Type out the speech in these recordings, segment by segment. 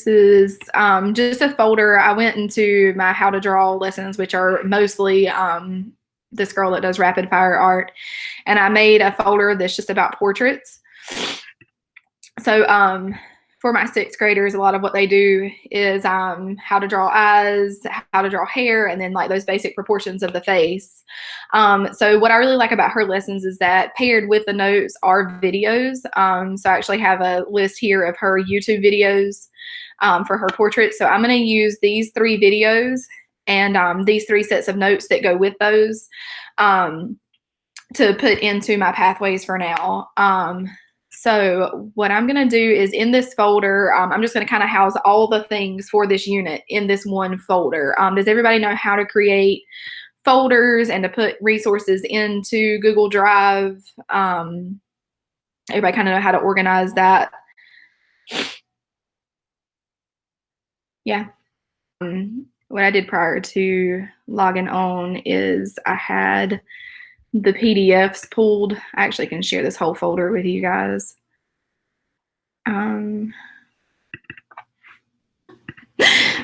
This is just a folder. I went into my how to draw lessons, which are mostly this girl that does rapid fire art, and I made a folder that's just about portraits. So for my sixth graders, a lot of what they do is how to draw eyes, how to draw hair, and then like those basic proportions of the face. So what I really like about her lessons is that paired with the notes are videos. So I actually have a list here of her YouTube videos for her portraits. So I'm going to use these 3 videos and these 3 sets of notes that go with those to put into my pathways for now. So what I'm going to do is in this folder, I'm just going to kind of house all the things for this unit in this one folder. Does everybody know how to create folders and to put resources into Google Drive? Everybody kind of know how to organize that? Yeah. What I did prior to logging on is I had the PDFs pulled. I actually can share this whole folder with you guys.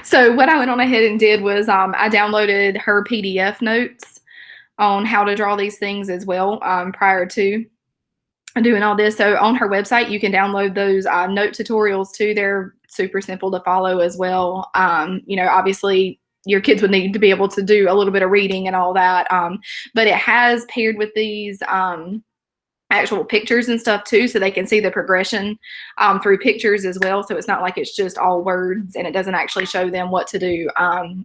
So what I went on ahead and did was I downloaded her PDF notes on how to draw these things as well prior to doing all this. So on her website, you can download those note tutorials too. They're super simple to follow as well. You know, obviously your kids would need to be able to do a little bit of reading and all that. But it has paired with these actual pictures and stuff too, so they can see the progression through pictures as well. So it's not like it's just all words and it doesn't actually show them what to do.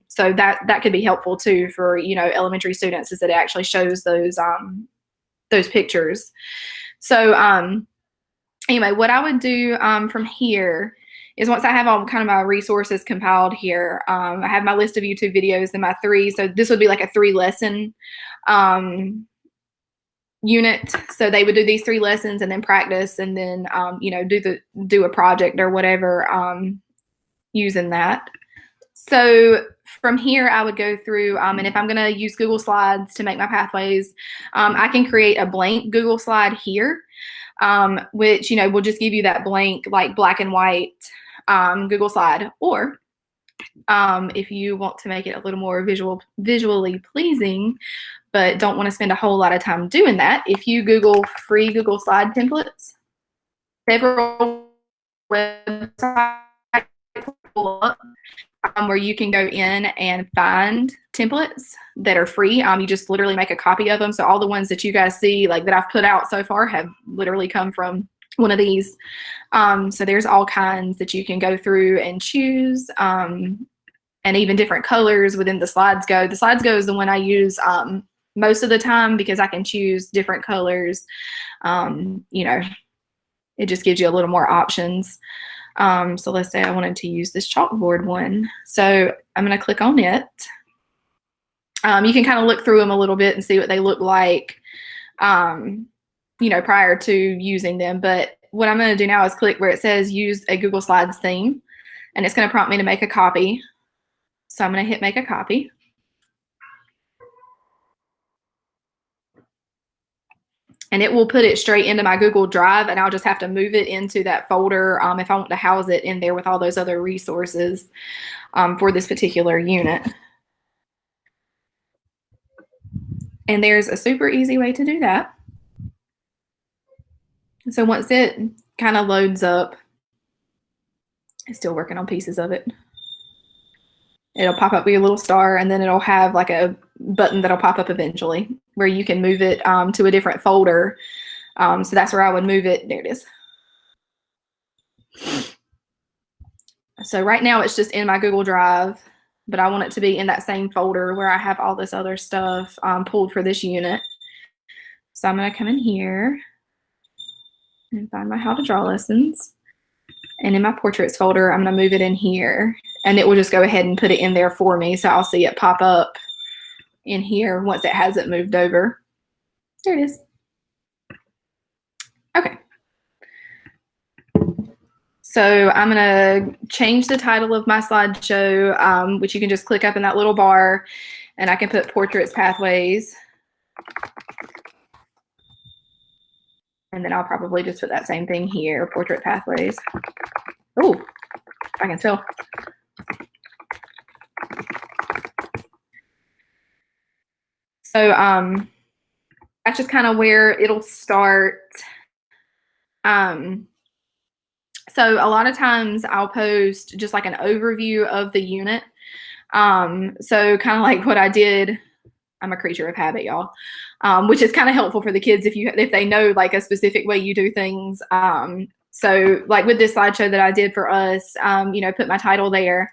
So that could be helpful too for, you know, elementary students, is that it actually shows those pictures. So anyway, what I would do from here is once I have all kind of my resources compiled here, I have my list of YouTube videos and my 3. So this would be like a 3 lesson unit. So they would do these 3 lessons and then practice and then, you know, do a project or whatever using that. So from here, I would go through, and if I'm going to use Google Slides to make my pathways, I can create a blank Google slide here, which, you know, will just give you that blank, like black and white Google slide. Or if you want to make it a little more visually pleasing, but don't want to spend a whole lot of time doing that, if you Google free Google slide templates, several websites pull up where you can go in and find templates that are free. You just literally make a copy of them. So all the ones that you guys see, like that I've put out so far, have literally come from one of these. So there's all kinds that you can go through and choose, and even different colors within the Slides Go. The Slides Go is the one I use most of the time because I can choose different colors. You know, it just gives you a little more options. So let's say I wanted to use this chalkboard one. So I'm going to click on it. You can kind of look through them a little bit and see what they look like, you know, prior to using them. But what I'm going to do now is click where it says use a Google Slides theme, and it's going to prompt me to make a copy. So I'm going to hit make a copy. And it will put it straight into my Google Drive, and I'll just have to move it into that folder if I want to house it in there with all those other resources for this particular unit. And there's a super easy way to do that. So once it kind of loads up, I'm still working on pieces of it. It'll pop up with a little star, and then it'll have like a button that'll pop up eventually where you can move it to a different folder. So that's where I would move it. There it is. So right now it's just in my Google Drive, but I want it to be in that same folder where I have all this other stuff pulled for this unit. So I'm going to come in here and find my how to draw lessons. And in my portraits folder, I'm going to move it in here, and it will just go ahead and put it in there for me. So I'll see it pop up in here once it hasn't moved over. There it is. Okay. So I'm going to change the title of my slideshow, which you can just click up in that little bar, and I can put Portraits Pathways. And then I'll probably just put that same thing here, Portrait Pathways. Oh, I can spell. So that's just kind of where it'll start. So a lot of times I'll post just like an overview of the unit. So kind of like what I did. I'm a creature of habit, y'all, which is kind of helpful for the kids if they know like a specific way you do things. So like with this slideshow that I did for us, put my title there.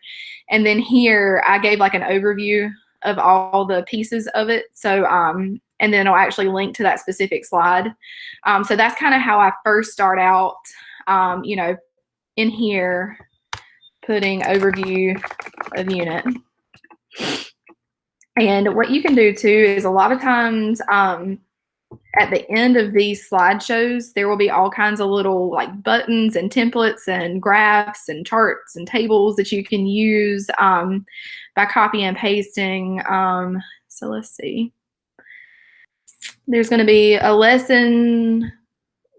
And then here I gave like an overview of all the pieces of it. So, and then it'll actually link to that specific slide. So that's kind of how I first start out, in here, putting overview of unit. And what you can do too is a lot of times at the end of these slideshows, there will be all kinds of little like buttons and templates and graphs and charts and tables that you can use by copy and pasting. So let's see. There's going to be a lesson,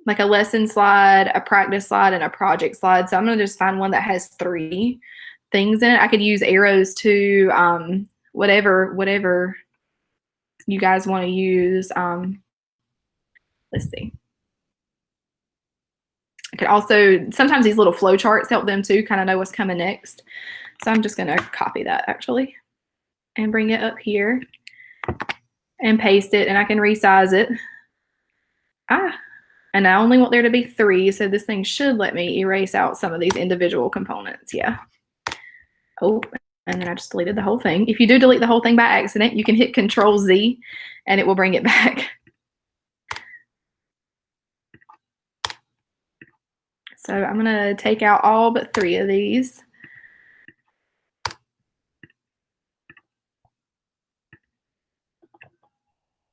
like a lesson slide, a practice slide, and a project slide. So I'm going to just find one that has 3 things in it. I could use arrows too, whatever you guys want to use. Let's see. I could also, sometimes these little flow charts help them too, kind of know what's coming next. So I'm just going to copy that actually and bring it up here and paste it, and I can resize it. And I only want there to be 3, so this thing should let me erase out some of these individual components. Yeah. Oh, and then I just deleted the whole thing. If you do delete the whole thing by accident, you can hit Control-Z and it will bring it back. So I'm going to take out all but 3 of these.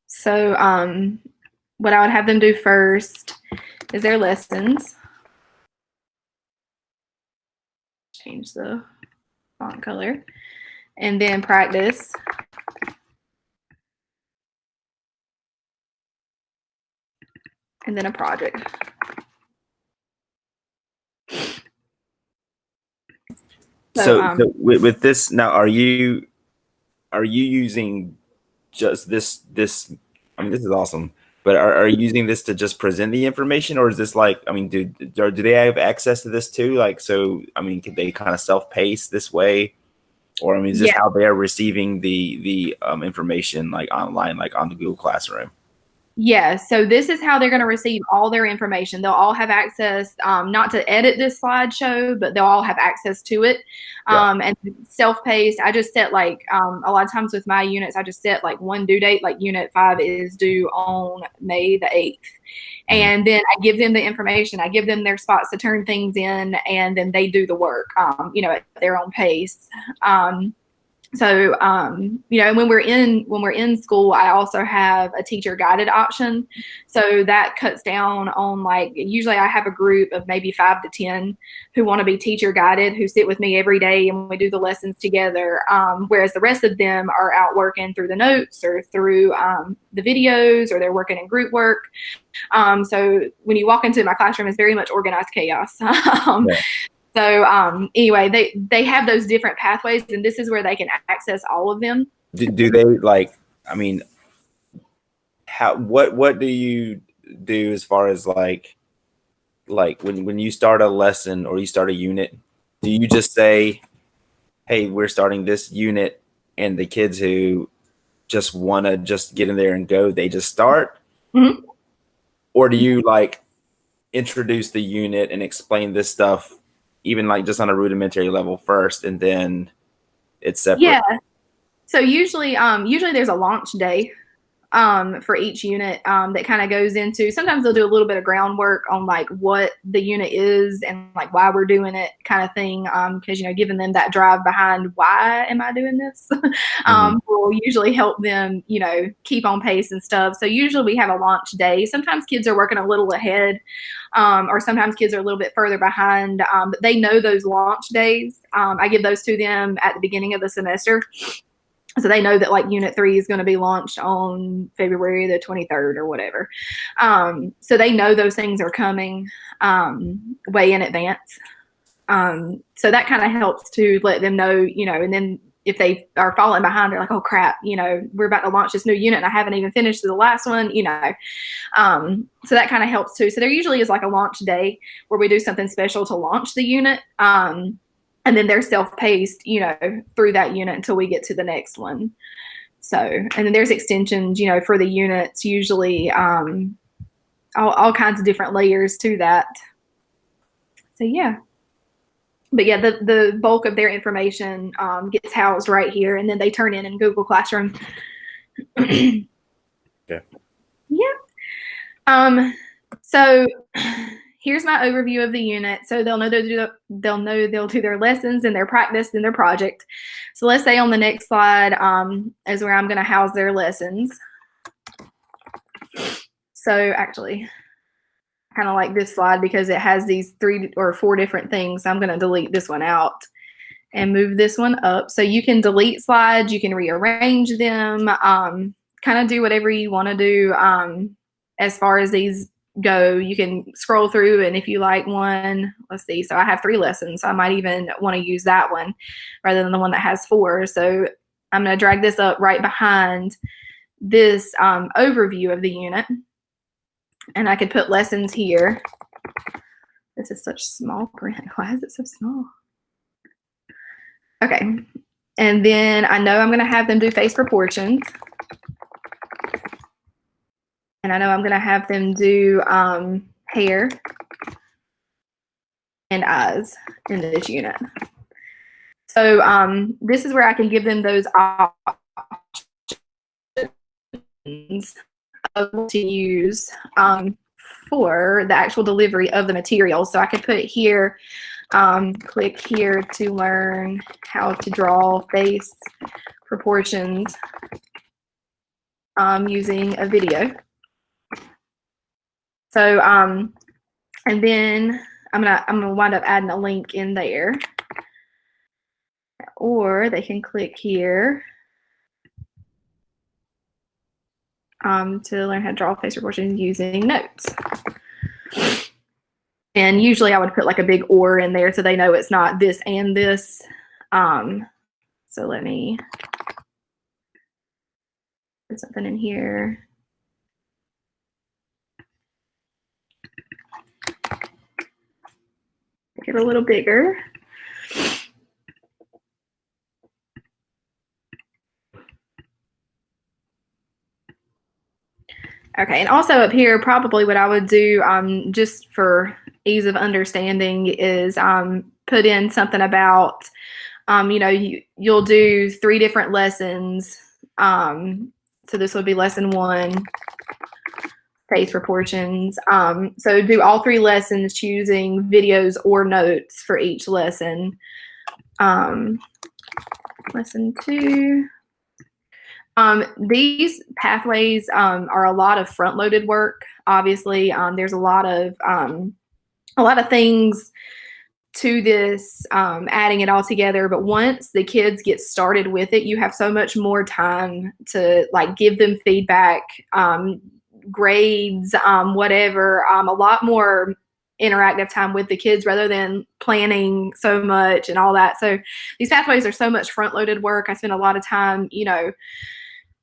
So what I would have them do first is their lessons. Change the font color. And then practice. And then a project. So with this now, are you using just this? I mean, this is awesome. But are you using this to just present the information, or is this like? I mean, do they have access to this too? Like, so I mean, could they kind of self-pace this way, or I mean, is this how they are receiving the information like online, like on the Google Classroom? Yeah, so this is how they're going to receive all their information. They'll all have access, not to edit this slideshow, but they'll all have access to it. And self-paced, I just set like, a lot of times with my units, I just set like one due date, like unit 5 is due on May the 8th. And then I give them the information, I give them their spots to turn things in, and then they do the work, at their own pace. So, when we're in school, I also have a teacher guided option. So that cuts down on like, usually I have a group of maybe 5 to 10 who want to be teacher guided, who sit with me every day and we do the lessons together. Whereas the rest of them are out working through the notes or through the videos, or they're working in group work. So when you walk into my classroom, it's very much organized chaos. So anyway, they have those different pathways, and this is where they can access all of them. Do they like? I mean, what do you do as far as like when you start a lesson or you start a unit? Do you just say, "Hey, we're starting this unit," and the kids who just want to just get in there and go, they just start? Or do you like introduce the unit and explain this stuff, even like just on a rudimentary level first, and then it's separate? Yeah. So usually there's a launch day for each unit that kind of goes into, sometimes they'll do a little bit of groundwork on like what the unit is and like why we're doing it kind of thing. Because, giving them that drive behind why am I doing this will usually help them, keep on pace and stuff. So usually we have a launch day. Sometimes kids are working a little ahead, or sometimes kids are a little bit further behind, but they know those launch days. I give those to them at the beginning of the semester. So they know that like unit 3 is going to be launched on February the 23rd or whatever. So they know those things are coming way in advance. So that kind of helps to let them know, and then if they are falling behind, they're like, oh crap, we're about to launch this new unit and I haven't even finished the last one, so that kind of helps too. So there usually is like a launch day where we do something special to launch the unit. And then they're self-paced, through that unit until we get to the next one. So, and then there's extensions, for the units, usually all kinds of different layers to that. So yeah. But yeah, the bulk of their information gets housed right here, and then they turn in Google Classroom. Okay. Yeah. So here's my overview of the unit. So they'll know they'll do their lessons and their practice and their project. So let's say on the next slide is where I'm going to house their lessons. So actually, kind of like this slide because it has these 3 or 4 different things. I'm going to delete this one out and move this one up. So you can delete slides, you can rearrange them, kind of do whatever you want to do as far as these go. You can scroll through, and if you like one, let's see, so I have 3 lessons, so I might even want to use that one rather than the one that has 4. So I'm going to drag this up right behind this overview of the unit. And I could put lessons here. This is such small print. Why is it so small? Okay. And then I know I'm going to have them do face proportions. And I know I'm going to have them do hair and eyes in this unit. So this is where I can give them those options to use for the actual delivery of the material. So I could put here, click here to learn how to draw face proportions using a video. So and then I'm gonna wind up adding a link in there, or they can click here to learn how to draw face proportions using notes. And usually I would put like a big or in there so they know it's not this and this. So let me put something in here. Make it a little bigger. Okay, and also up here, probably what I would do just for ease of understanding is put in something about, you'll do 3 different lessons. So this would be lesson 1, face proportions. So do all 3 lessons choosing videos or notes for each lesson. Lesson 2. These pathways are a lot of front-loaded work. Obviously, there's a lot of things to this, adding it all together. But once the kids get started with it, you have so much more time to like give them feedback, grades, whatever. A lot more interactive time with the kids rather than planning so much and all that. So these pathways are so much front-loaded work. I spend a lot of time,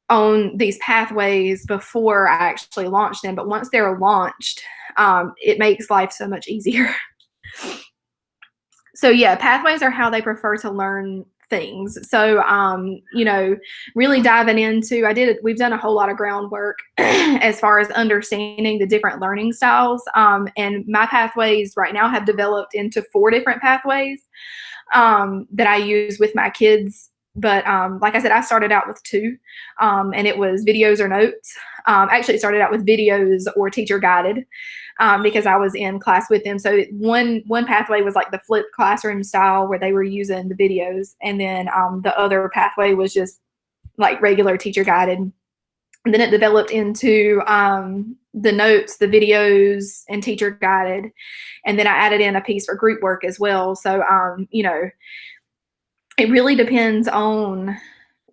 on these pathways before I actually launch them. But once they're launched, it makes life so much easier. So yeah, pathways are how they prefer to learn things. So, really diving into, we've done a whole lot of groundwork as far as understanding the different learning styles. And my pathways right now have developed into 4 different pathways that I use with my kids. But like I said, I started out with 2, and it was videos or notes. Actually, it started out with videos or teacher guided because I was in class with them. So one pathway was like the flipped classroom style where they were using the videos, and then the other pathway was just like regular teacher guided. And then it developed into the notes, the videos, and teacher guided. And then I added in a piece for group work as well. So, it really depends on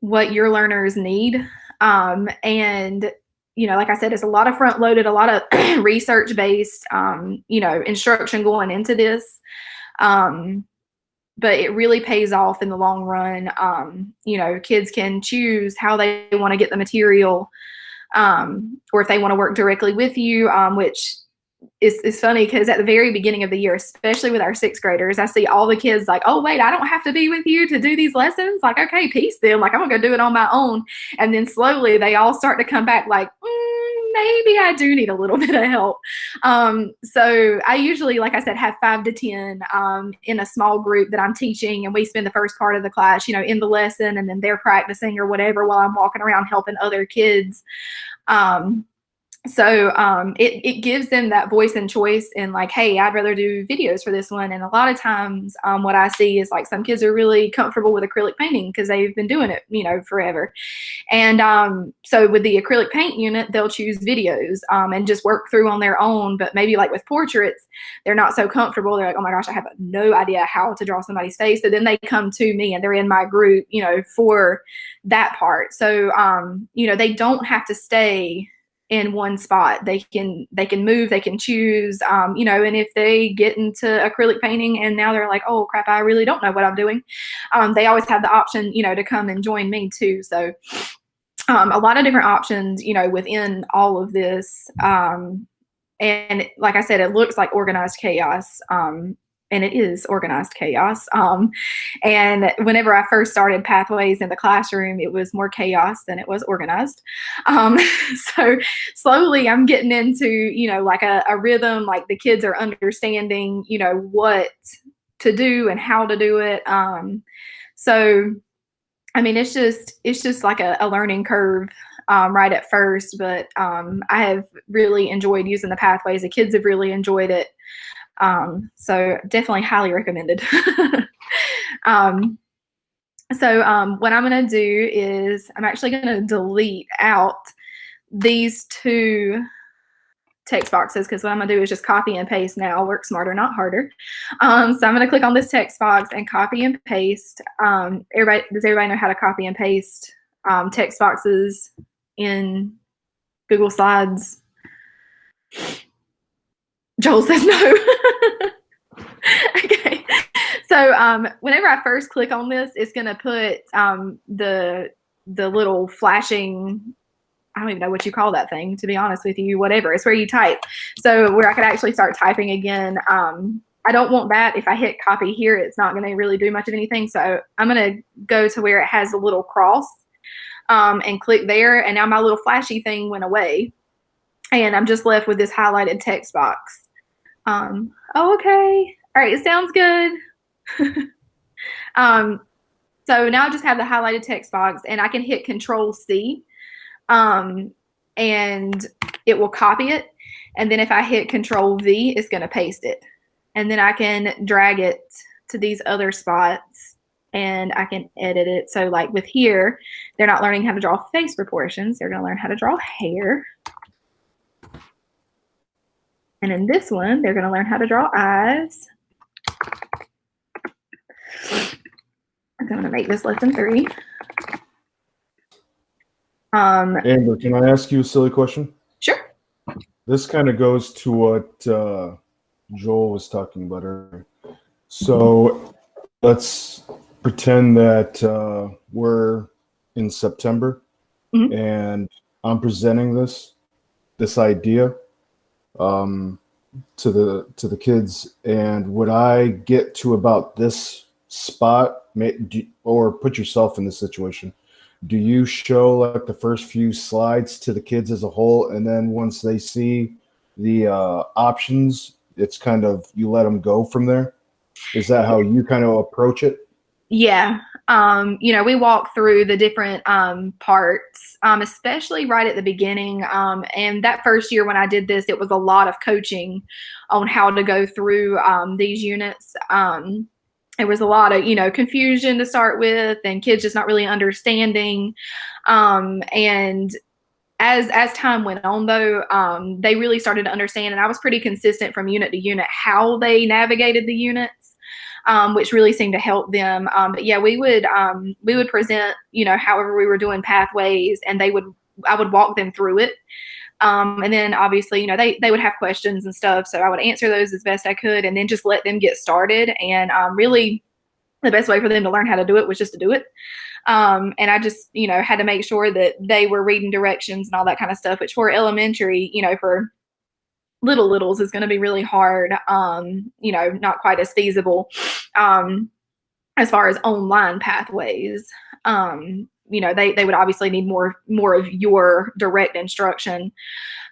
what your learners need. And, like I said, it's a lot of front loaded, a lot of research based, instruction going into this. But it really pays off in the long run. Kids can choose how they want to get the material, or if they want to work directly with you, which is funny because at the very beginning of the year, especially with our sixth graders, I see all the kids like, oh, wait, I don't have to be with you to do these lessons. Like, okay, peace then. Like, I'm going to go do it on my own. And then slowly they all start to come back like, maybe I do need a little bit of help. So I usually, like I said, have 5 to 10 in a small group that I'm teaching, and we spend the first part of the class, in the lesson, and then they're practicing or whatever while I'm walking around helping other kids. So it gives them that voice and choice, and like, hey, I'd rather do videos for this one. And a lot of times what I see is like some kids are really comfortable with acrylic painting because they've been doing it, forever. And so with the acrylic paint unit, they'll choose videos and just work through on their own. But maybe like with portraits, they're not so comfortable. They're like, oh my gosh, I have no idea how to draw somebody's face. So then they come to me and they're in my group, for that part. So, they don't have to stay in one spot. They can move, they can choose, and if they get into acrylic painting and now they're like, oh crap, I really don't know what I'm doing, they always have the option, to come and join me too. So a lot of different options, within all of this. And like I said, it looks like organized chaos. And it is organized chaos. And whenever I first started Pathways in the classroom, it was more chaos than it was organized. So slowly I'm getting into, like a rhythm, like the kids are understanding, what to do and how to do it. So, I mean, it's just like a learning curve right at first, but I have really enjoyed using the Pathways. The kids have really enjoyed it. So definitely highly recommended. So what I'm going to do is I'm actually going to delete out these 2 text boxes, because what I'm going to do is just copy and paste now. Work smarter, not harder. So I'm going to click on this text box and copy and paste. Does everybody know how to copy and paste text boxes in Google Slides? Joel says no. Okay. So whenever I first click on this, it's going to put the little flashing, I don't even know what you call that thing, to be honest with you, whatever. It's where you type. So where I could actually start typing again. I don't want that. If I hit copy here, it's not going to really do much of anything. So I'm going to go to where it has a little cross and click there. And now my little flashy thing went away. And I'm just left with this highlighted text box. Oh, okay. All right. It sounds good. So now I just have the highlighted text box, and I can hit Control-C, and it will copy it. And then if I hit Control-V, it's going to paste it. And then I can drag it to these other spots, and I can edit it. So like with here, they're not learning how to draw face proportions. They're going to learn how to draw hair. And in this one, they're going to learn how to draw eyes. I'm going to make this lesson 3. Amber, can I ask you a silly question? Sure. This kind of goes to what Joel was talking about earlier. So let's pretend that we're in September, and I'm presenting this idea to the kids, and would I get to about this spot, or put yourself in this situation? Do you show like the first few slides to the kids as a whole, and then once they see the options, it's kind of, you let them go from there? Is that how you kind of approach it? Yeah. We walk through the different parts, especially right at the beginning. And that first year when I did this, it was a lot of coaching on how to go through these units. It was a lot of, confusion to start with, and kids just not really understanding. And as time went on, though, they really started to understand, and I was pretty consistent from unit to unit how they navigated the units. Which really seemed to help them. But yeah, we would present, however we were doing Pathways, and I would walk them through it. And then obviously, they would have questions and stuff. So I would answer those as best I could and then just let them get started. And really the best way for them to learn how to do it was just to do it. And I just, had to make sure that they were reading directions and all that kind of stuff, which for elementary, for littles is going to be really hard, not quite as feasible as far as online pathways. They would obviously need more of your direct instruction.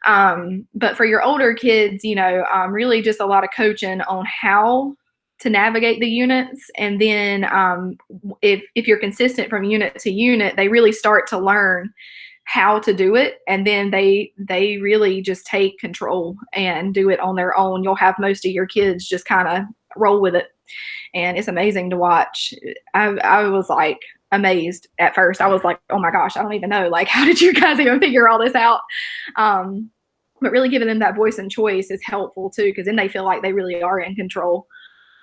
But for your older kids, really just a lot of coaching on how to navigate the units. And then if you're consistent from unit to unit, they really start to learn how to do it. And then they really just take control and do it on their own. You'll have most of your kids just kind of roll with it. And it's amazing to watch. I was like amazed at first. I was like, oh my gosh, I don't even know. Like, how did you guys even figure all this out? But really giving them that voice and choice is helpful too, because then they feel like they really are in control,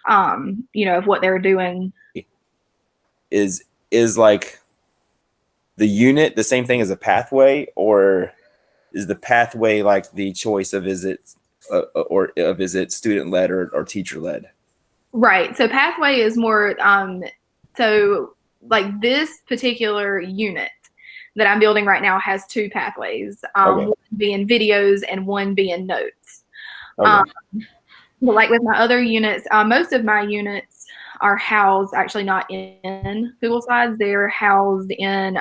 of what they're doing. Is like the unit the same thing as a pathway, or is the pathway like the choice of is it student led or teacher led? Right. So pathway is more, so like this particular unit that I'm building right now has 2 pathways, Okay. one being videos and one being notes. Okay. But like with my other units, most of my units are housed actually not in Google Slides. They're housed in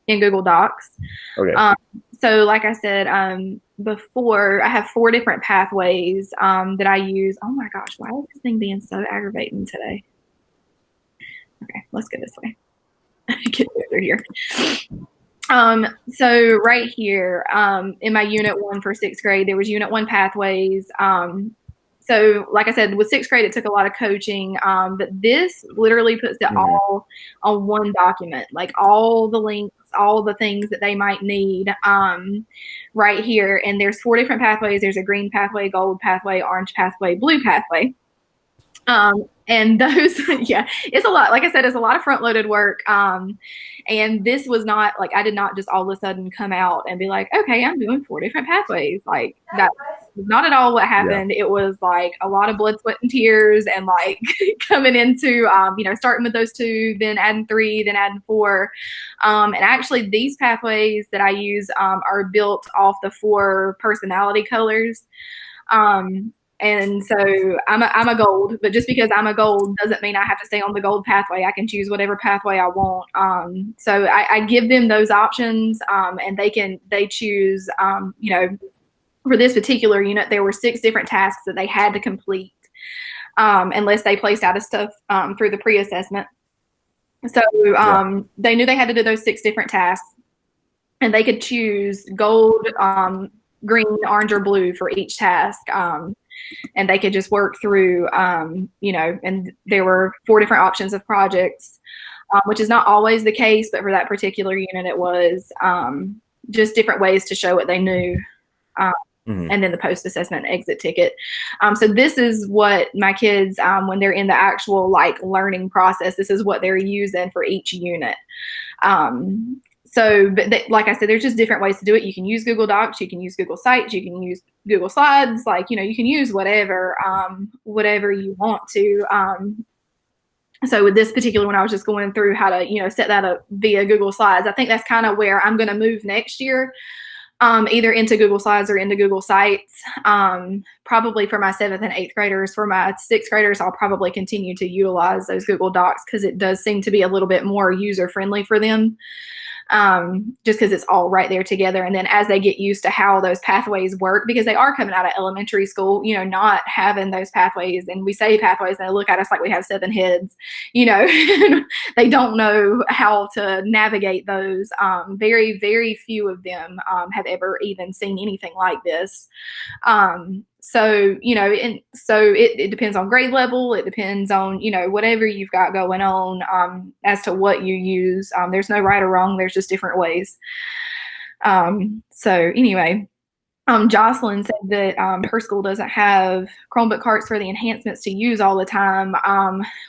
Google Docs. Okay. So like I said before, I have 4 different pathways that I use. Oh my gosh, why is this thing being so aggravating today? Okay, let's go this way. Get through here. So right here in my unit 1 for 6th grade, there was unit 1 pathways. So like I said, with 6th grade, it took a lot of coaching, but this literally puts it all on one document, like all the links, all the things that they might need right here. And there's 4 different pathways. There's a green pathway, gold pathway, orange pathway, blue pathway. And those, yeah, it's a lot. Like I said, it's a lot of front loaded work. And this was not like, I did not just all of a sudden come out and be like, okay, I'm doing 4 different pathways. Like that was not at all what happened. Yeah. It was like a lot of blood, sweat, and tears, and like coming into, starting with those 2, then adding 3, then adding 4. And actually these pathways that I use, are built off the 4 personality colors. And so I'm a gold, but just because I'm a gold doesn't mean I have to stay on the gold pathway. I can choose whatever pathway I want. So I give them those options, and they choose, for this particular unit, there were 6 different tasks that they had to complete, unless they placed out of stuff, through the pre-assessment. So, they knew they had to do those 6 different tasks, and they could choose gold, green, orange, or blue for each task. And they could just work through, and there were 4 different options of projects, which is not always the case, but for that particular unit, it was just different ways to show what they knew. And then the post-assessment exit ticket. So this is what my kids, when they're in the actual like learning process, this is what they're using for each unit. So, but like I said, there's just different ways to do it. You can use Google Docs, you can use Google Sites, you can use Google Slides, like, you can use whatever you want to. So with this particular one, I was just going through how to, set that up via Google Slides. I think that's kind of where I'm going to move next year, either into Google Slides or into Google Sites, probably for my 7th and 8th graders. For my 6th graders, I'll probably continue to utilize those Google Docs because it does seem to be a little bit more user-friendly for them. Just because it's all right there together. And then as they get used to how those pathways work, because they are coming out of elementary school, not having those pathways, and we say pathways and they look at us like we have 7 heads, they don't know how to navigate those. Very, very few of them have ever even seen anything like this. So, and so it depends on grade level. It depends on, whatever you've got going on, as to what you use. There's no right or wrong. There's just different ways. So anyway, Jocelyn said that her school doesn't have Chromebook carts for the enhancements to use all the time,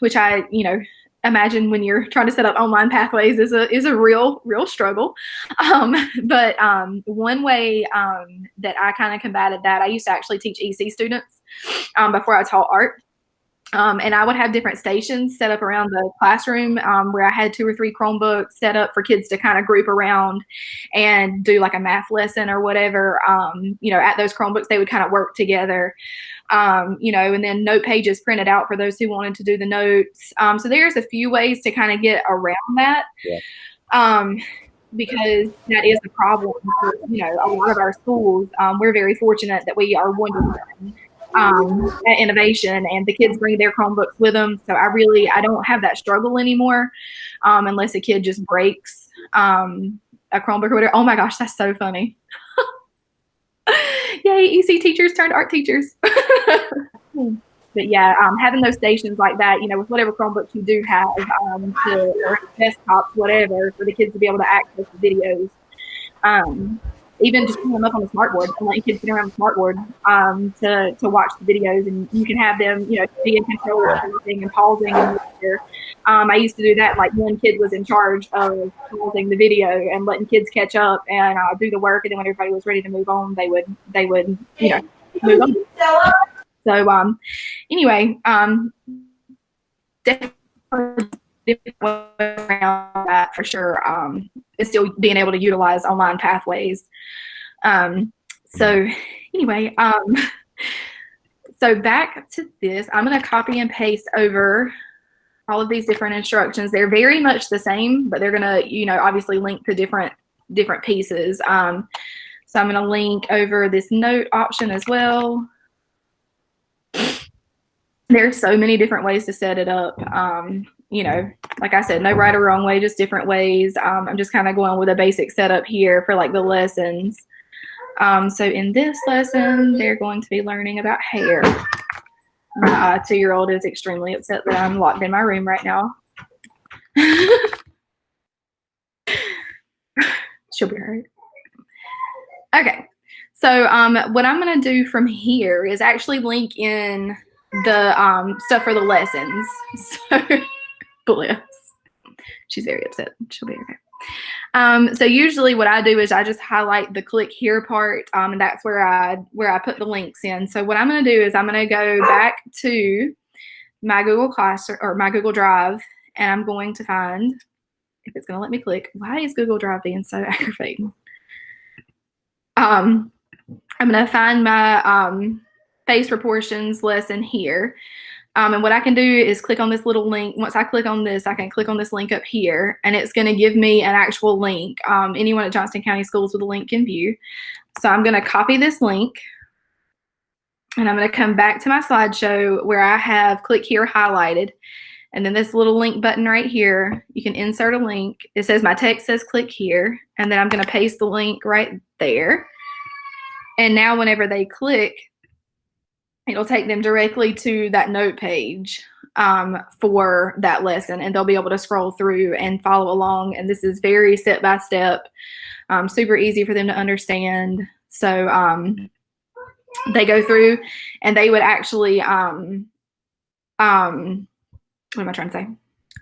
which I imagine when you're trying to set up online pathways is a real struggle. But one way that I kind of combated that, I used to actually teach EC students before I taught art. And I would have different stations set up around the classroom where I had 2 or 3 Chromebooks set up for kids to kind of group around and do like a math lesson or whatever. At those Chromebooks, they would kind of work together, and then note pages printed out for those who wanted to do the notes. So there's a few ways to kind of get around that. Yeah. Because that is the problem. A lot of our schools, we're very fortunate that we are one-to-one at innovation, and the kids bring their Chromebooks with them. So I don't have that struggle anymore, unless a kid just breaks a Chromebook or whatever. Oh my gosh, that's so funny. Yay, EC teachers turned art teachers. But yeah, having those stations like that, with whatever Chromebooks you do have, or desktops, whatever, for the kids to be able to access the videos. Even just putting them up on the smartboard and letting kids sit around the smartboard to watch the videos, and you can have them, be in control of everything and pausing. I used to do that. Like, one kid was in charge of pausing the video and letting kids catch up and do the work, and then when everybody was ready to move on, they would move on. So anyway, definitely around that for sure. Is still being able to utilize online pathways. So anyway, so back to this, I'm going to copy and paste over all of these different instructions. They're very much the same, but they're going to, obviously link to different pieces. So I'm going to link over this note option as well. There's so many different ways to set it up. Like I said, no right or wrong way, just different ways. I'm just kind of going with a basic setup here for like the lessons. So in this lesson, they're going to be learning about hair. My 2-year-old is extremely upset that I'm locked in my room right now. She'll be hurt. Okay. So what I'm going to do from here is actually link in the stuff for the lessons. So bless. She's very upset. She'll be okay. So usually what I do is I just highlight the click here part, and that's where I put the links in. So what I'm going to do is I'm going to go back to my Google Class or my Google Drive, and I'm going to find, if it's going to let me click. Why is Google Drive being so aggravating? I'm going to find my face proportions lesson here. And what I can do is click on this little link. Once I click on this, I can click on this link up here, and it's going to give me an actual link. Anyone at Johnston County Schools with a link can view. So I'm going to copy this link, and I'm going to come back to my slideshow where I have click here highlighted. And then this little link button right here, you can insert a link. It says my text says click here, and then I'm going to paste the link right there. And now whenever they click, it'll take them directly to that note page for that lesson, and they'll be able to scroll through and follow along. And this is very step-by-step, super easy for them to understand. So they go through and they would actually, what am I trying to say?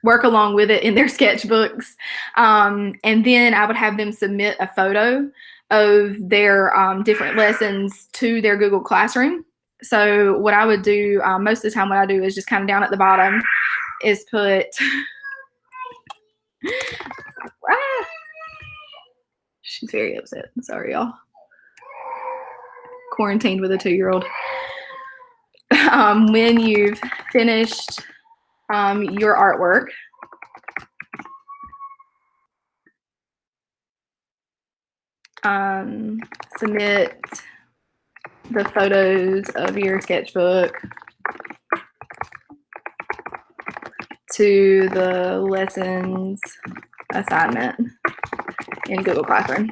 Work along with it in their sketchbooks. And then I would have them submit a photo of their different lessons to their Google Classroom. So what I would do, most of the time what I do is just kind of down at the bottom is put, she's very upset. Sorry, y'all. Quarantined with a 2-year-old. When you've finished your artwork, submit the photos of your sketchbook to the lessons assignment in Google Classroom.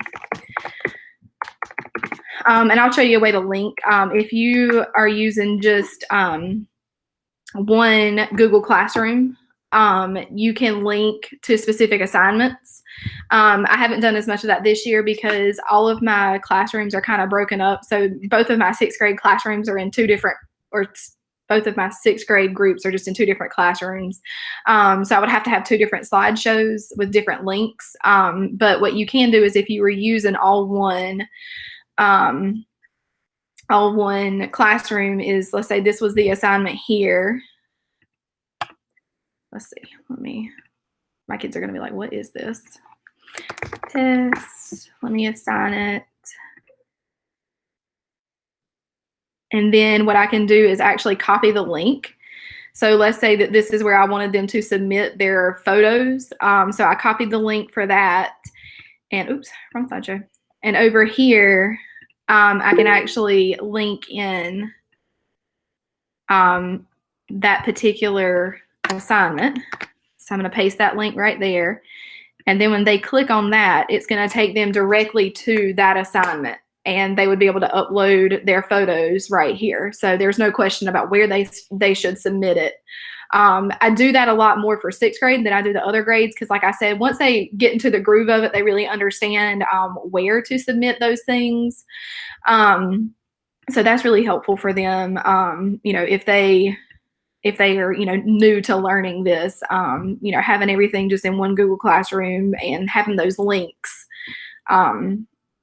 And I'll show you a way to link. If you are using just one Google Classroom, you can link to specific assignments. I haven't done as much of that this year because all of my classrooms are kind of broken up. So both of my 6th grade classrooms are in 2 different, or both of my 6th grade groups are just in 2 different classrooms. So I would have to have 2 different slideshows with different links. But what you can do is if you were using all one classroom is, let's say this was the assignment here. Let's see, my kids are gonna be like, what is this? Test, let me assign it. And then what I can do is actually copy the link. So let's say that this is where I wanted them to submit their photos. So I copied the link for that. And oops, wrong slideshow. And over here, I can actually link in that particular assignment. So I'm going to paste that link right there. And then when they click on that, it's going to take them directly to that assignment. And they would be able to upload their photos right here. So there's no question about where they should submit it. I do that a lot more for 6th grade than I do the other grades because, like I said, once they get into the groove of it, they really understand where to submit those things. So that's really helpful for them. If they are, new to learning this, having everything just in one Google Classroom and having those links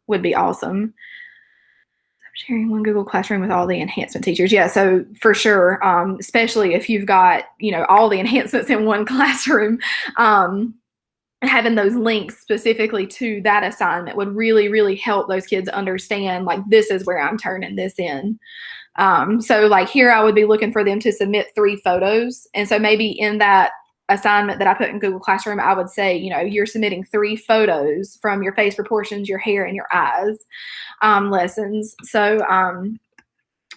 would be awesome. Sharing one Google Classroom with all the enhancement teachers. Yeah, so for sure, especially if you've got, all the enhancements in one classroom, having those links specifically to that assignment would really, really help those kids understand, like, this is where I'm turning this in. So like here, I would be looking for them to submit 3 photos. And so maybe in that assignment that I put in Google Classroom, I would say, you're submitting 3 photos from your face proportions, your hair, and your eyes lessons. So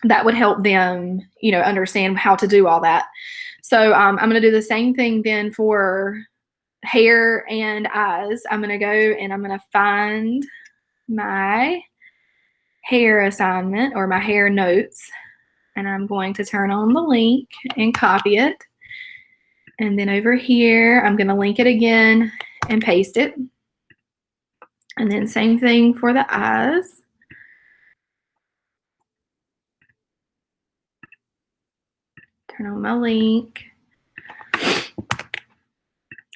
that would help them, understand how to do all that. So I'm going to do the same thing then for hair and eyes. I'm going to go and I'm going to find my hair assignment or my hair notes, and I'm going to turn on the link and copy it. And then over here, I'm going to link it again and paste it. And then same thing for the eyes. Turn on my link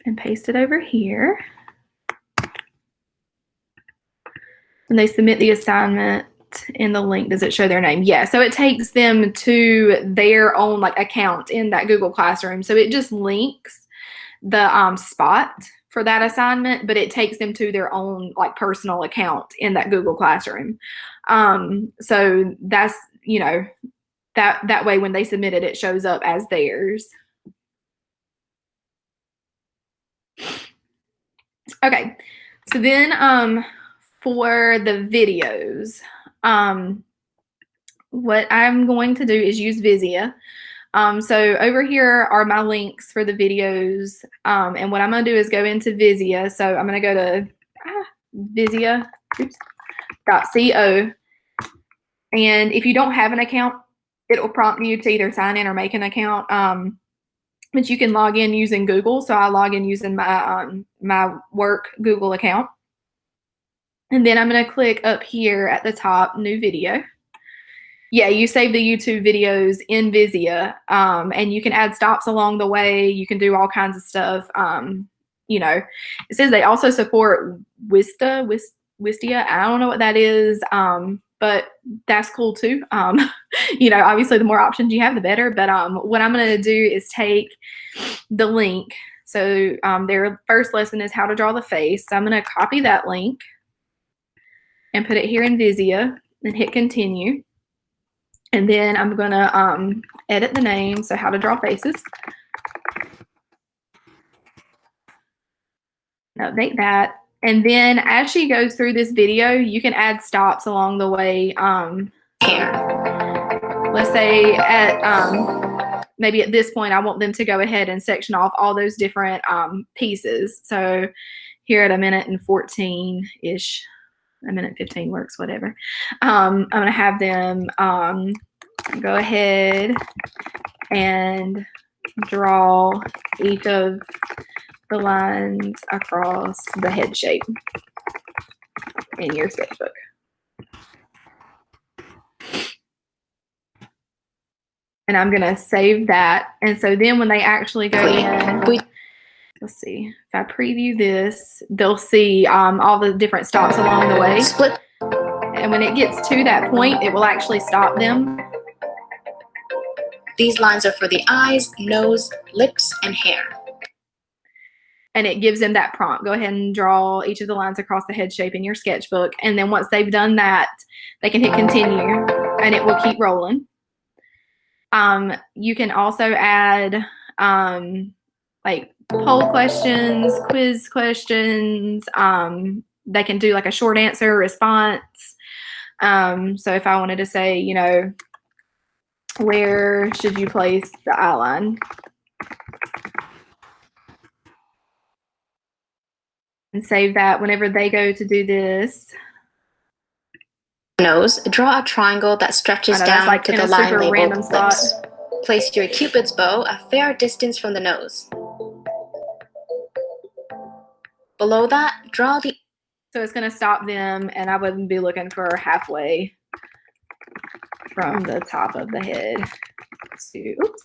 and paste it over here. And they submit the assignment in the link. Does it show their name? Yeah, so it takes them to their own account in that Google Classroom. So it just links the spot for that assignment, but it takes them to their own personal account in that Google Classroom. So that's, that way when they submit it, it shows up as theirs. Okay, so then for the videos, what I'm going to do is use Vizia. So over here are my links for the videos, and what I'm going to do is go into Vizia. So I'm going to go to vizia.co, and if you don't have an account, it will prompt you to either sign in or make an account. But you can log in using Google. So I log in using my my work Google account. And then I'm going to click up here at the top, new video. Yeah, you save the YouTube videos in Vizia, and you can add stops along the way. You can do all kinds of stuff. It says they also support Wistia. I don't know what that is, but that's cool too. Obviously the more options you have, the better. But what I'm going to do is take the link. So their first lesson is how to draw the face. So I'm going to copy that link and put it here in Vizia and hit continue. And then I'm going to edit the name, so how to draw faces. Update that. And then as she goes through this video, you can add stops along the way. Let's say at maybe at this point, I want them to go ahead and section off all those different pieces. So here at 1:14-ish, 1:15 works, whatever. I'm going to have them go ahead and draw each of the lines across the head shape in your sketchbook. And I'm going to save that. And so then when they actually go in, let's see, if I preview this, they'll see all the different stops along the way. Split. And when it gets to that point, it will actually stop them. These lines are for the eyes, nose, lips, and hair. And it gives them that prompt. Go ahead and draw each of the lines across the head shape in your sketchbook. And then once they've done that, they can hit continue and it will keep rolling. You can also add like poll questions, quiz questions. They can do like a short answer response. So if I wanted to say, you know, where should you place the eye line? And save that whenever they go to do this. Nose, draw a triangle that stretches down like to in the a line super random labeled lips. spot. Place your Cupid's bow a fair distance from the nose. Below that, draw the... So it's going to stop them, and I wouldn't be looking for halfway from the top of the head. Oops.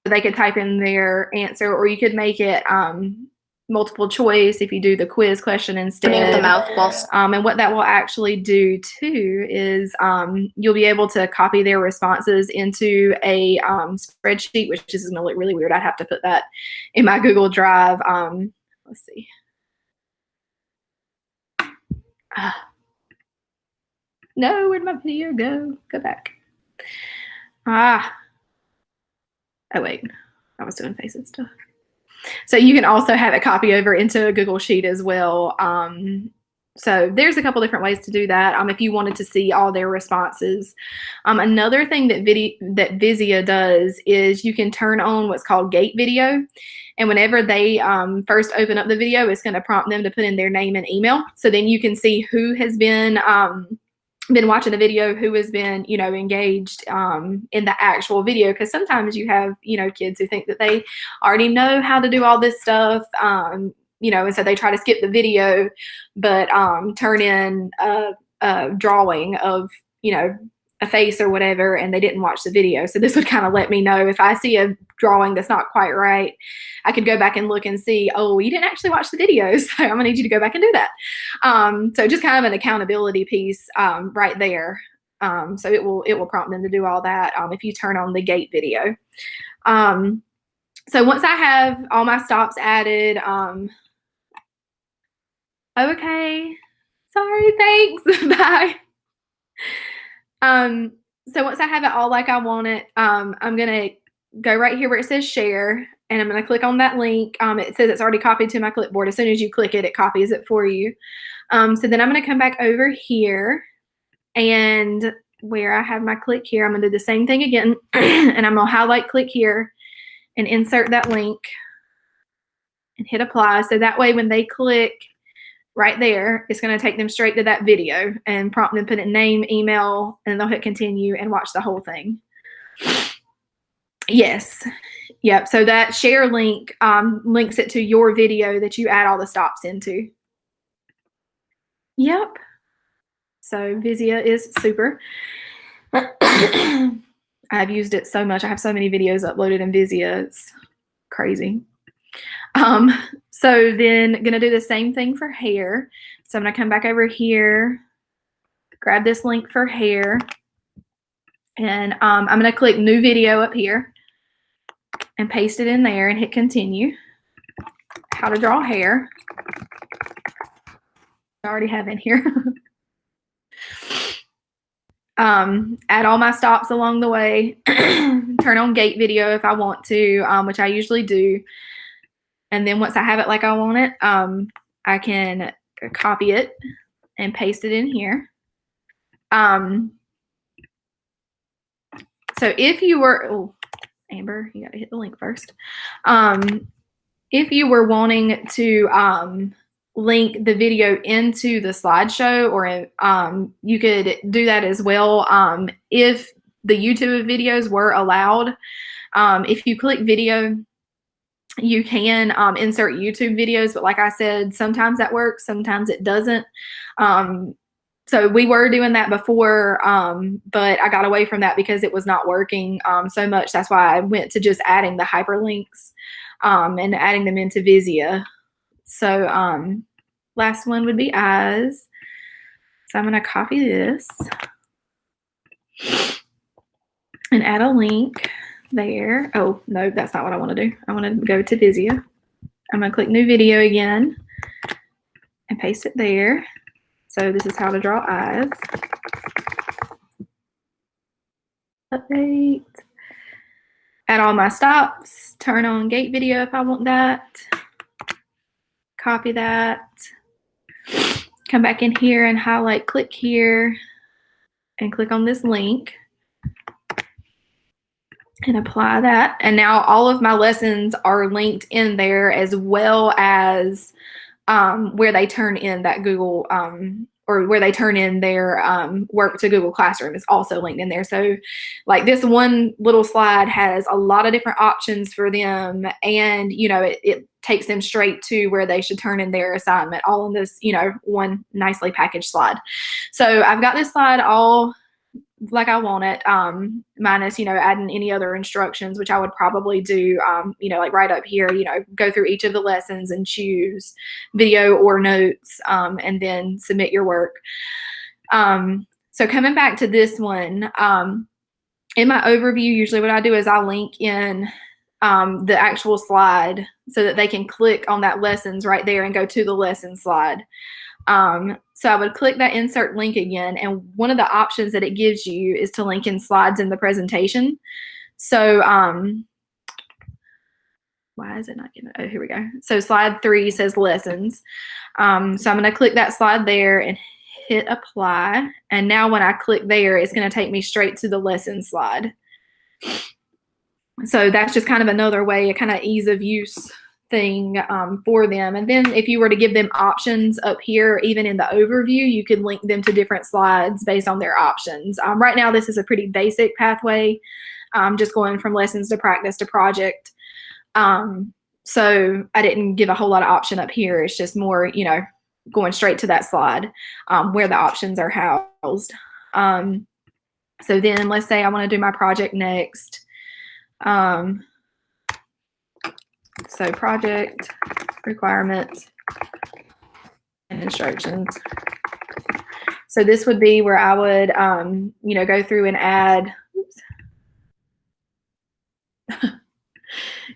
They could type in their answer, or you could make it multiple choice if you do the quiz question instead. The mouth whilst... And what that will actually do too is you'll be able to copy their responses into a spreadsheet, which is going to look really weird. I'd have to put that in my Google Drive. Let's see. No, where'd my video go? Go back. Oh wait, I was doing faces stuff. So you can also have it copy over into a Google Sheet as well. So there's a couple different ways to do that if you wanted to see all their responses. Another thing that Vizia does is you can turn on what's called gate video. And whenever they first open up the video, it's going to prompt them to put in their name and email. So then you can see who has been watching the video, who has been, you know, engaged in the actual video. Because sometimes you have, you know, kids who think that they already know how to do all this stuff, you know, and so they try to skip the video, but turn in a drawing of, you know, a face or whatever, and they didn't watch the video. So this would kind of let me know if I see a drawing that's not quite right. I could go back and look and see, oh, you didn't actually watch the video, so I'm gonna need you to go back and do that. So just kind of an accountability piece right there. So it will prompt them to do all that if you turn on the gate video. So once I have all my stops added, okay, sorry, thanks, bye. So once I have it all like I want it, I'm going to go right here where it says share, and I'm going to click on that link. It says it's already copied to my clipboard. As soon as you click it, it copies it for you. So then I'm going to come back over here, and where I have my click here, I'm going to do the same thing again, and I'm going to highlight click here and insert that link and hit apply. So that way when they click right there, it's going to take them straight to that video and prompt them to put in name, email, and they'll hit continue and watch the whole thing. Yes. Yep. So that share link links it to your video that you add all the stops into. Yep. So Vizia is super. I've used it so much. I have so many videos uploaded in Vizia. It's crazy. So then gonna do the same thing for hair. So I'm gonna come back over here, grab this link for hair, and I'm gonna click new video up here and paste it in there and hit continue. How to draw hair. I already have in here. Add all my stops along the way. Turn on gate video if I want to, which I usually do. And then once I have it like I want it, I can copy it and paste it in here. So if you were, oh, Amber, you got to hit the link first. If you were wanting to link the video into the slideshow, or you could do that as well. If the YouTube videos were allowed, if you click video, you can insert YouTube videos, but like I said, sometimes that works, sometimes it doesn't. So we were doing that before, but I got away from that because it was not working so much. That's why I went to just adding the hyperlinks and adding them into Visio. So last one would be eyes. So I'm going to copy this and add a link there. Oh, no, that's not what I want to do. I want to go to Visio. I'm going to click new video again and paste it there. So this is how to draw eyes. Update. Add all my stops. Turn on gate video if I want that. Copy that. Come back in here and highlight, click here, and click on this link. And apply that. And now all of my lessons are linked in there, as well as where they turn in that Google or where they turn in their work to Google Classroom is also linked in there. So like this one little slide has a lot of different options for them, and it takes them straight to where they should turn in their assignment, all in this one nicely packaged slide. So I've got this slide all like I want it, minus, adding any other instructions, which I would probably do, like right up here, go through each of the lessons and choose video or notes, and then submit your work. So coming back to this one, in my overview, usually what I do is I link in the actual slide so that they can click on that lessons right there and go to the lesson slide. So I would click that insert link again, and one of the options that it gives you is to link in slides in the presentation. So why is it not giving? Oh, here we go. So slide 3 says lessons. So I'm going to click that slide there and hit apply. And now when I click there, it's going to take me straight to the lesson slide. So that's just kind of another way, a kind of ease of use thing for them. And then if you were to give them options up here, even in the overview, you could link them to different slides based on their options. Right now, this is a pretty basic pathway, just going from lessons to practice to project. So I didn't give a whole lot of option up here. It's just more, going straight to that slide where the options are housed. So then let's say I want to do my project next. So project requirements and instructions. So this would be where I would, go through and add,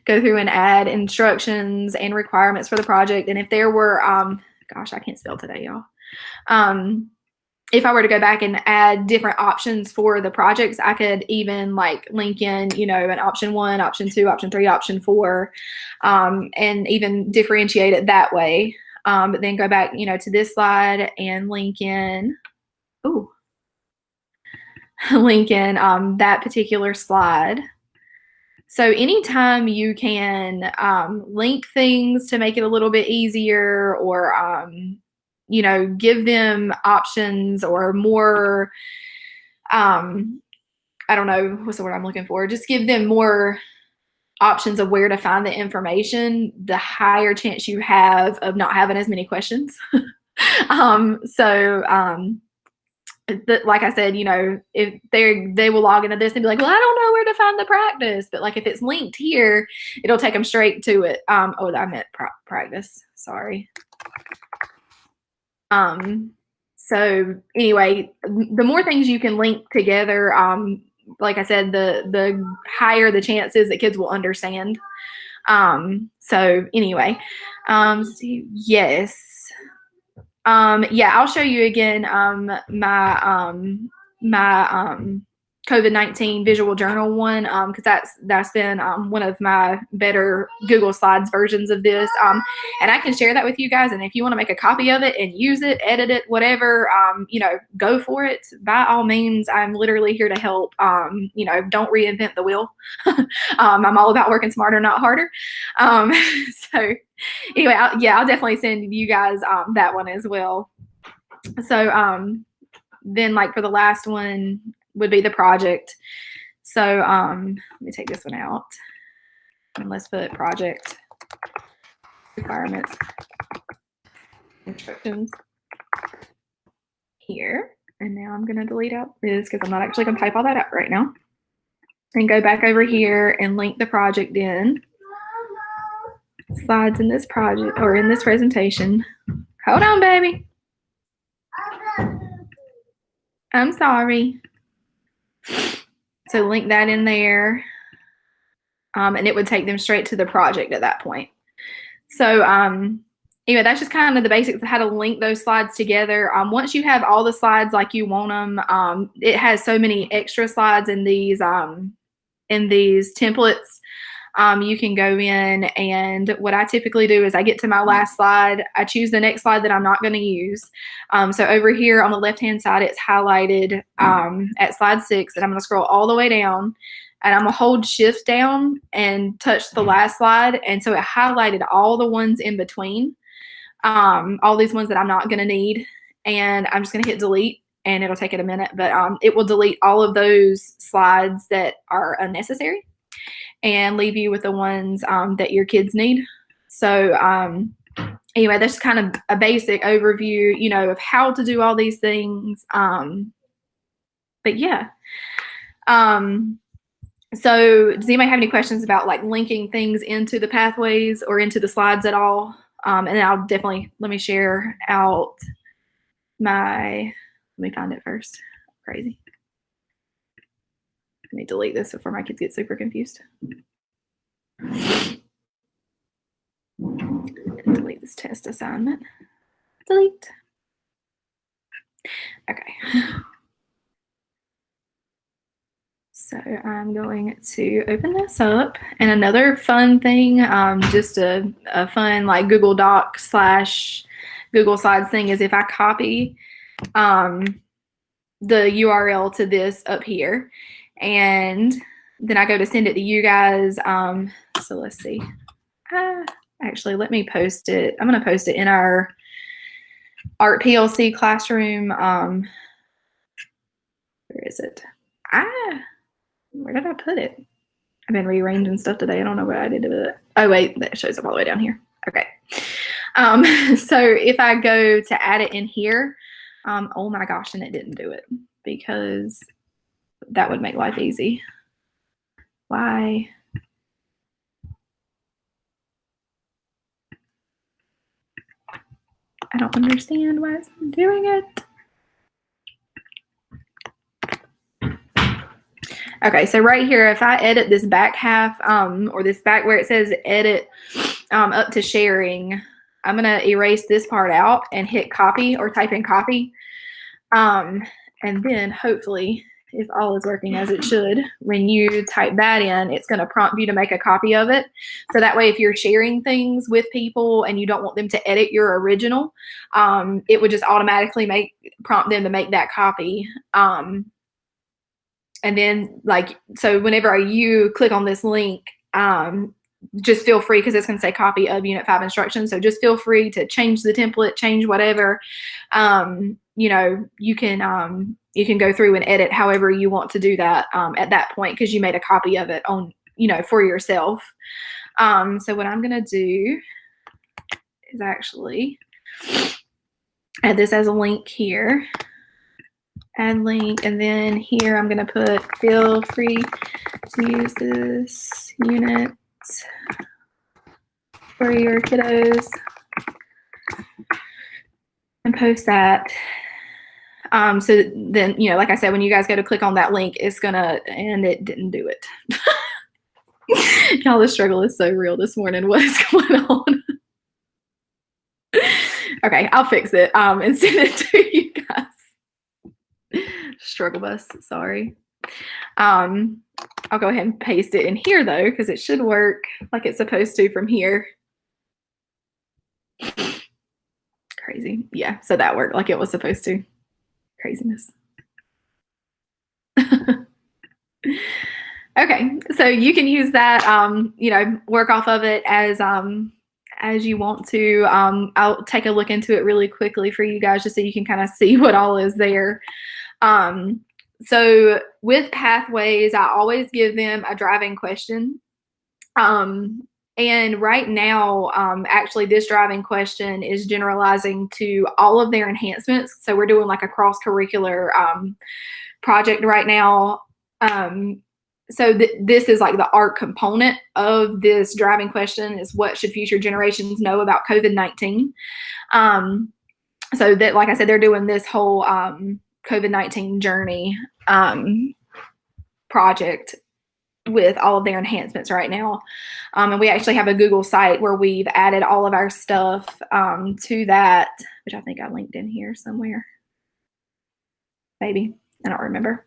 go through and add instructions and requirements for the project. And if there were, gosh, I can't spell today, y'all. If I were to go back and add different options for the projects, I could even like link in, an option 1, option 2, option 3, option 4, and even differentiate it that way. But then go back, to this slide and link in, that particular slide. So anytime you can link things to make it a little bit easier, or give them options or more, I don't know, what's the word I'm looking for? Just give them more options of where to find the information, the higher chance you have of not having as many questions. Like I said, if they will log into this and be like, well, I don't know where to find the practice. But like if it's linked here, it'll take them straight to it. I meant practice. Sorry. So anyway, the more things you can link together, like I said, the higher the chances that kids will understand. So anyway, yes. Yeah, I'll show you again my COVID-19 visual journal one, because that's been one of my better Google Slides versions of this, and I can share that with you guys. And if you want to make a copy of it and use it, edit it, whatever, go for it. By all means, I'm literally here to help. Don't reinvent the wheel. I'm all about working smarter, not harder. So anyway, I'll definitely send you guys that one as well. So then like for the last one would be the project. So let me take this one out and let's put project requirements, instructions here. And now I'm going to delete out this because I'm not actually going to type all that out right now. And go back over here and link the project in. Slides in this project or in this presentation. Hold on, baby. I'm sorry. So link that in there. And it would take them straight to the project at that point. So anyway, that's just kind of the basics of how to link those slides together. Once you have all the slides like you want them, it has so many extra slides in these templates. You can go in, and what I typically do is I get to my last slide. I choose the next slide that I'm not going to use. So over here on the left-hand side, it's highlighted at slide 6, and I'm going to scroll all the way down, and I'm going to hold shift down and touch the last slide. And so it highlighted all the ones in between, all these ones that I'm not going to need. And I'm just going to hit delete, and it'll take it a minute, but it will delete all of those slides that are unnecessary and leave you with the ones that your kids need. So anyway, that's kind of a basic overview, you know, of how to do all these things. But yeah. So does anybody have any questions about like linking things into the pathways or into the slides at all? And I'll definitely, let me share out my, let me find it first. Crazy. Let me delete this before my kids get super confused. Delete this test assignment. Delete. Okay. So I'm going to open this up. And another fun thing, just a fun like Google Doc / Google Slides thing is if I copy the URL to this up here, and then I go to send it to you guys. So let's see. Actually, let me post it. I'm going to post it in our Art PLC classroom. Where is it? Where did I put it? I've been rearranging stuff today. I don't know what I did with it. Oh, wait, that shows up all the way down here. Okay. So if I go to add it in here, oh my gosh, and it didn't do it because that would make life easy. Why? I don't understand why it's not doing it. Okay, so right here, if I edit this back half, or this back where it says edit up to sharing, I'm gonna erase this part out and hit copy or type in copy. And then hopefully, if all is working as it should, when you type that in, it's gonna prompt you to make a copy of it. So that way, if you're sharing things with people and you don't want them to edit your original, it would just automatically prompt them to make that copy. And then so whenever you click on this link, just feel free, because it's going to say copy of Unit 5 instructions. So just feel free to change the template, change whatever. You know, you can go through and edit however you want to do that at that point, because you made a copy of it on, you know, for yourself. So what I'm going to do is actually add this as a link here. Add link, and then here I'm going to put feel free to use this unit for your kiddos and post that. So then, you know, like I said, when you guys go to click on that link, it's gonna, and it didn't do it. Y'all, the struggle is so real this morning. What is going on? Okay, I'll fix it and send it to you guys. Struggle bus, sorry. I'll go ahead and paste it in here though, because it should work like it's supposed to from here. Crazy. Yeah, so that worked like it was supposed to. Craziness. Okay, so you can use that, you know, work off of it as you want to. I'll take a look into it really quickly for you guys just so you can kind of see what all is there. So with pathways, I always give them a driving question. And And right now, actually, this driving question is generalizing to all of their enhancements. So we're doing like a cross-curricular project right now. So this is like the art component of this driving question is what should future generations know about COVID-19? So that, like I said, they're doing this whole COVID-19 journey project with all of their enhancements right now. And we actually have a Google site where we've added all of our stuff to that, which I think I linked in here somewhere. Maybe, I don't remember.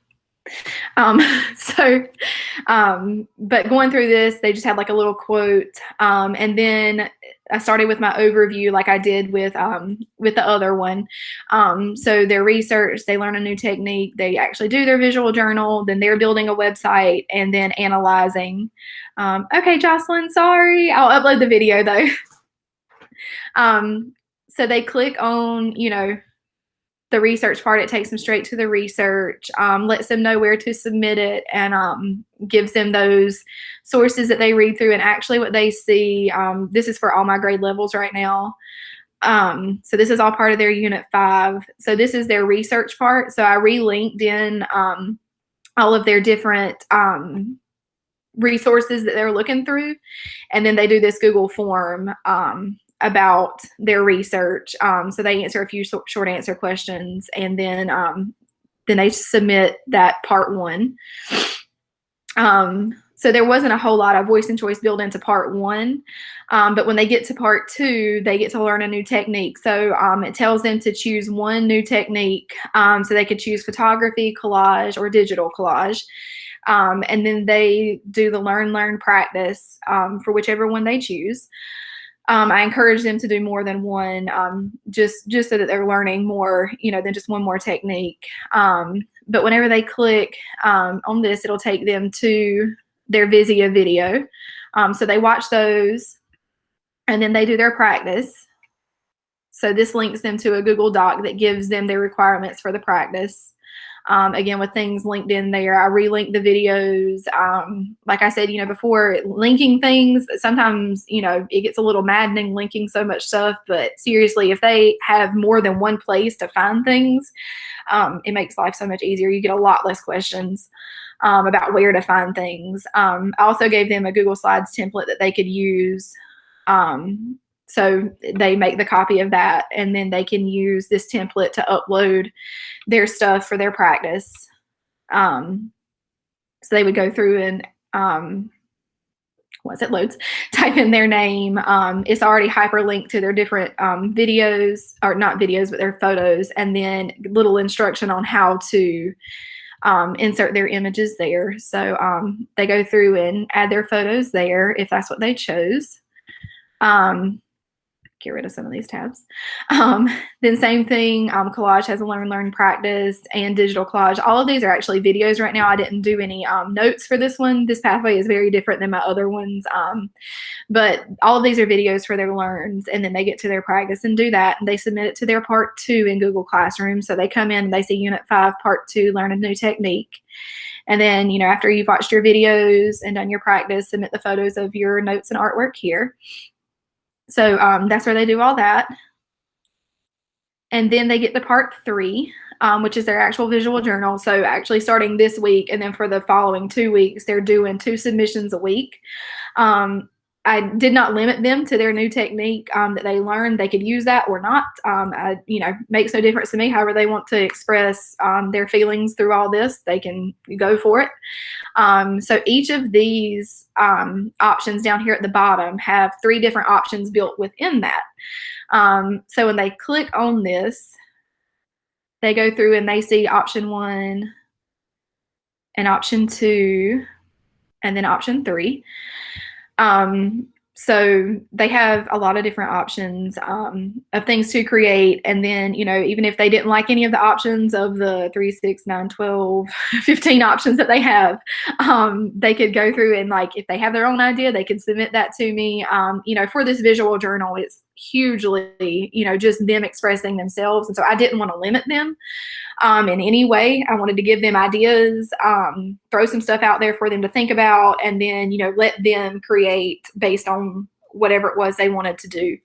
But going through this, they just had like a little quote. And then I started with my overview like I did with the other one. So their research, they learn a new technique, they actually do their visual journal, then they're building a website and then analyzing. Okay, Jocelyn, sorry. I'll upload the video though. So they click on, you know, the research part. It takes them straight to the research, lets them know where to submit it, and gives them those sources that they read through. And actually what they see, this is for all my grade levels right now. So this is all part of their Unit 5. So this is their research part. So I relinked in all of their different resources that they're looking through. And then they do this Google form about their research. So they answer a few short answer questions, and then they submit that part 1. So there wasn't a whole lot of voice and choice built into part 1, but when they get to part 2, they get to learn a new technique. So it tells them to choose one new technique. So they could choose photography, collage, or digital collage. And then they do the learn, practice for whichever one they choose. I encourage them to do more than one, just so that they're learning more, you know, than just one more technique. But whenever they click on this, it'll take them to their Vizia video. So they watch those, and then they do their practice. So this links them to a Google Doc that gives them their requirements for the practice. Again, with things linked in there, I relinked the videos. Like I said, you know, before, linking things, sometimes, you know, it gets a little maddening linking so much stuff, but seriously, if they have more than one place to find things, it makes life so much easier. You get a lot less questions about where to find things. I also gave them a Google Slides template that they could use. So they make the copy of that, and then they can use this template to upload their stuff for their practice. So they would go through and once it loads, type in their name. It's already hyperlinked to their different videos, or not videos, but their photos, and then little instruction on how to insert their images there. So they go through and add their photos there if that's what they chose. Get rid of some of these tabs. Then same thing, collage has a learn, practice, and digital collage. All of these are actually videos right now. I didn't do any notes for this one. This pathway is very different than my other ones. But all of these are videos for their learns, and then they get to their practice and do that, and they submit it to their part 2 in Google Classroom. So they come in and they see Unit 5, part 2, learn a new technique. And then, you know, after you've watched your videos and done your practice, submit the photos of your notes and artwork here. So that's where they do all that. And then they get to part 3, which is their actual visual journal. So actually starting this week, and then for the following 2 weeks, they're doing 2 submissions a week. I did not limit them to their new technique that they learned. They could use that or not. You know, makes no difference to me. However they want to express their feelings through all this, they can go for it. So each of these options down here at the bottom have 3 different options built within that. So when they click on this, they go through and they see option 1 and option 2 and then option 3. So they have a lot of different options of things to create. And then, you know, even if they didn't like any of the options of the 3, 6, 9, 12, 15 options that they have, they could go through and, like, if they have their own idea, they can submit that to me. You know, for this visual journal, it's hugely, just them expressing themselves. And so I didn't want to limit them in any way. I wanted to give them ideas, throw some stuff out there for them to think about, and then, let them create based on whatever it was they wanted to do.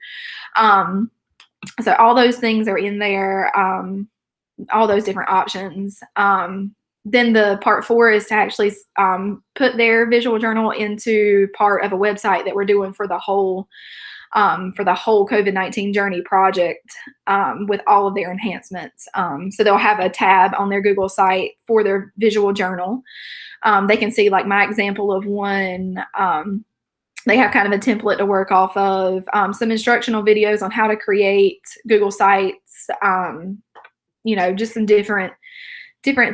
So all those things are in there, all those different options. Then the part 4 is to actually put their visual journal into part of a website that we're doing for the whole COVID-19 Journey project, with all of their enhancements. So they'll have a tab on their Google site for their visual journal. They can see like my example of one. They have kind of a template to work off of, some instructional videos on how to create Google Sites, just some different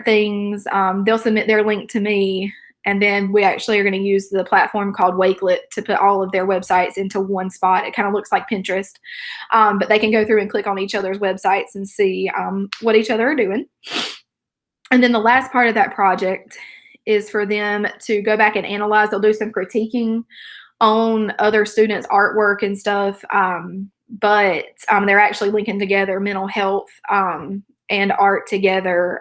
things. They'll submit their link to me, and then we actually are going to use the platform called Wakelet to put all of their websites into one spot. It kind of looks like Pinterest, but they can go through and click on each other's websites and see what each other are doing. And then the last part of that project is for them to go back and analyze. They'll do some critiquing on other students' artwork and stuff, but they're actually linking together mental health and art together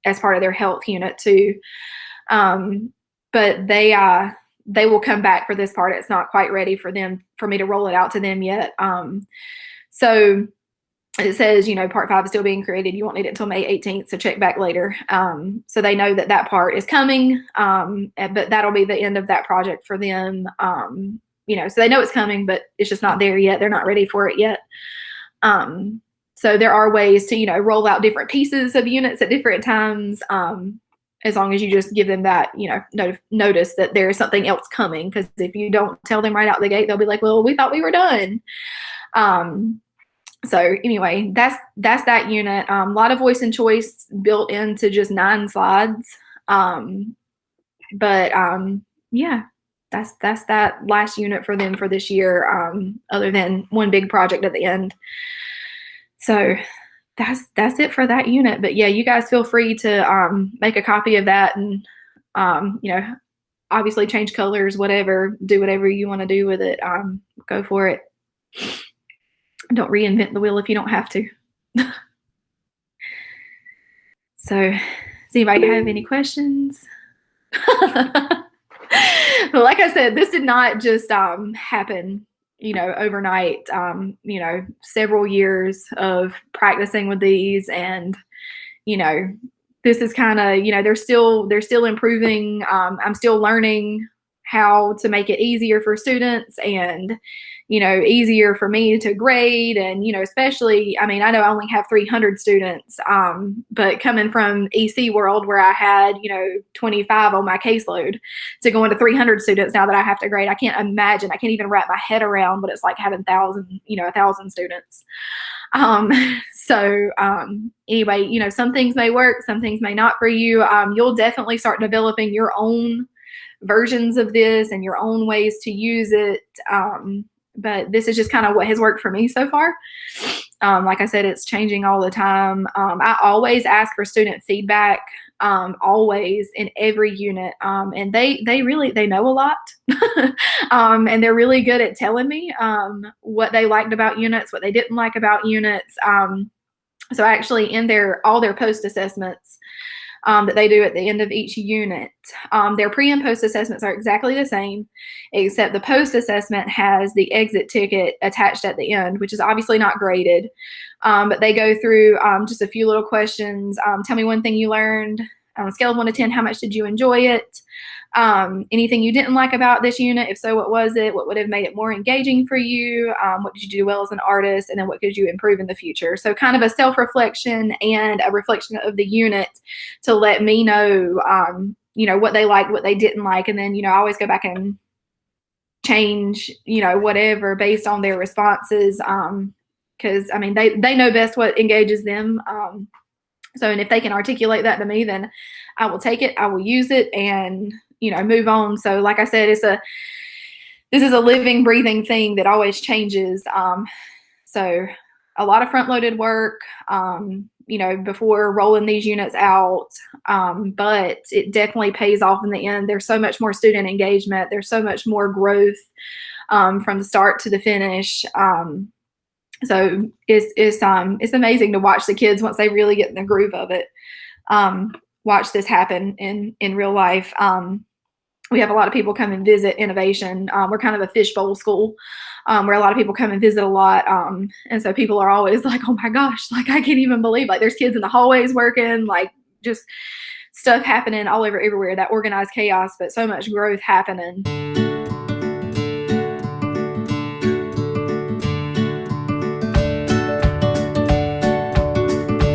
as part of their health unit too. But they will come back for this part. It's not quite ready for me to roll it out to them yet. So it says, part 5 is still being created. You won't need it until May 18th, so check back later. So they know that part is coming, but that'll be the end of that project for them. So they know it's coming, but it's just not there yet. They're not ready for it yet. So there are ways to, roll out different pieces of units at different times, as long as you just give them that, notice that there's something else coming. Because if you don't tell them right out the gate, they'll be like, well, we thought we were done. So anyway, that's that unit. A lot of voice and choice built into just 9 slides. Yeah, that's that last unit for them for this year, other than one big project at the end. So that's it for that unit. But yeah, you guys feel free to make a copy of that and, obviously change colors, whatever, do whatever you want to do with it. Go for it. Don't reinvent the wheel if you don't have to. So, does anybody have any questions? But like I said, this did not just happen, overnight. Several years of practicing with these, and this is kind of, they're still improving. I'm still learning how to make it easier for students and, easier for me to grade. And, especially, I know I only have 300 students, but coming from EC world where I had, 25 on my caseload, to go into 300 students now that I have to grade, I can't even wrap my head around what it's like having 1,000 students. Anyway, some things may work, some things may not for you. You'll definitely start developing your own versions of this and your own ways to use it. But this is just kind of what has worked for me so far. Like I said, it's changing all the time. I always ask for student feedback, always in every unit. And they know a lot. And they're really good at telling me what they liked about units, what they didn't like about units. So actually in all their post assessments that they do at the end of each unit, their pre and post assessments are exactly the same, except the post assessment has the exit ticket attached at the end, which is obviously not graded. But they go through just a few little questions. Tell me one thing you learned. On a scale of 1 to 10, how much did you enjoy it? Anything you didn't like about this unit? If so, what was it? What would have made it more engaging for you? What did you do well as an artist? And then what could you improve in the future? So kind of a self-reflection and a reflection of the unit to let me know, what they liked, what they didn't like. And then, I always go back and change, whatever based on their responses. Because, they know best what engages them. And if they can articulate that to me, then I will take it, I will use it, and, move on. So like I said, this is a living, breathing thing that always changes. So a lot of front-loaded work, before rolling these units out. But it definitely pays off in the end. There's so much more student engagement. There's so much more growth. from the start to the finish. So it's amazing to watch the kids once they really get in the groove of it. Watch this happen in real life. We have a lot of people come and visit Innovation. We're kind of a fishbowl school where a lot of people come and visit a lot. And so people are always like, oh my gosh, like I can't even believe, like there's kids in the hallways working, like just stuff happening all over everywhere, that organized chaos, but so much growth happening.